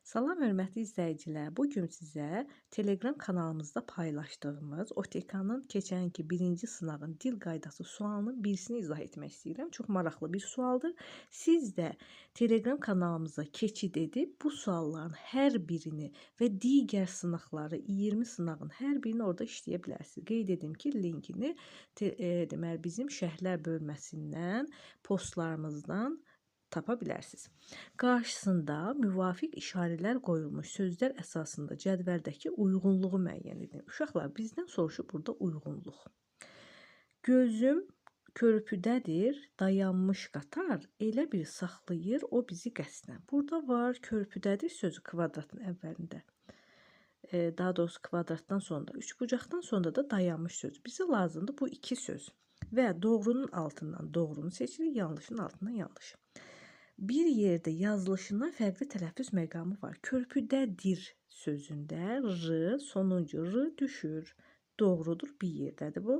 Salam hörmətli izləyicilər. Bu gün sizə Telegram kanalımızda paylaşdığımız OTK-nın keçənki birinci sınağın dil qaydası sualının birisini izah etmək istəyirəm. Çox maraqlı bir sualdır. Siz də Telegram kanalımıza keçid edib bu sualların hər birini və digər sınaqları 20 sınağın hər birini orada işləyə bilərsiniz. Qeyd edim ki, linkini deməli bizim şərhlər bölməsindən, postlarımızdan tapa bilərsiniz. Qarşısında müvafiq işarələr qoyulmuş sözlər əsasında cədvəldəki uyğunluğu müəyyən edin. Uşaqlar, bizdən soruşur burada uyğunluq. Gözüm körpüdədir, dayanmış qatar, elə bir saxlayır o bizi qəsdən. Burada var körpüdədir sözü kvadratın əvvəlində. Daha doğrusu kvadratdan sonra, üçbucaqdan sonra da dayanmış söz. Bizə lazımdır bu iki söz. Və doğrunun altından doğrunu seçirik, yanlışın altından yanlış. Bir yerdə yazılışına fərqli tələffüz məqamı var. Körpüdədir sözündə r, sonuncu r düşür. Doğrudur, bir yerdədir bu.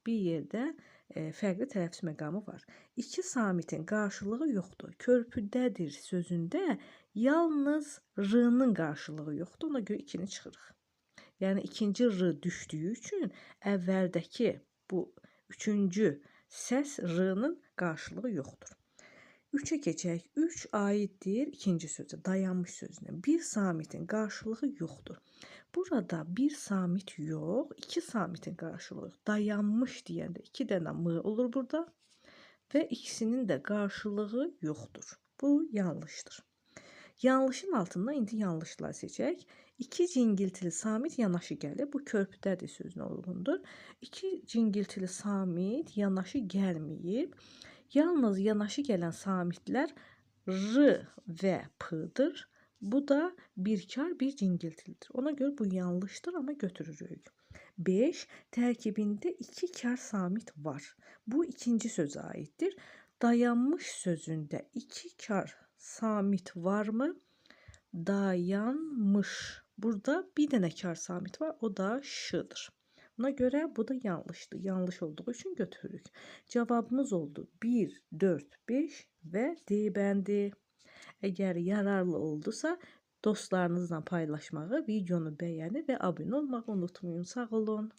Bir yerdə fərqli tələffüz məqamı var. İki samitin qarşılığı yoxdur. Körpüdədir sözündə yalnız r-nın qarşılığı yoxdur. Ona görə ikini çıxırıq. Yəni ikinci r düşdüyü üçün əvvəldəki bu üçüncü səs r-nın qarşılığı yoxdur. 3'e keçək. 3 aiddir ikinci sözə, dayanmış sözünə. Bir samitin qarşılığı yoxdur. Burada bir samit yox, iki samitin qarşılığı yox. Dayanmış deyəndə 2 dənə m olur burada və ikisinin də qarşılığı yoxdur. Bu yanlışdır. Yanlışın altından indi yanlışlar seçək. İki cingiltili samit yanaşı gəlir. Bu körpüdədir sözünə uyğundur. İki cingiltili samit yanaşı gəlməyib. Yalnız yanaşı gələn samitlər r və p-dır. Bu da birkar bir cingiltilidir. Ona görə bu yanlışdır, amma götürürük. 5. Tərkibində iki kar samit var. Bu ikinci sözə aiddir. Dayanmış sözündə iki kar samit varmı? Dayanmış. Burada bir dənə kar samit var, o da ş-dır. Buna görə bu da yanlışdır. Yanlış olduğu üçün götürürük. Cavabımız oldu 1, 4, 5 və D bəndi. Əgər yararlı oldusa, dostlarınızla paylaşmağı, videonu bəyənib və abunə olmağı unutmayın. Sağ olun.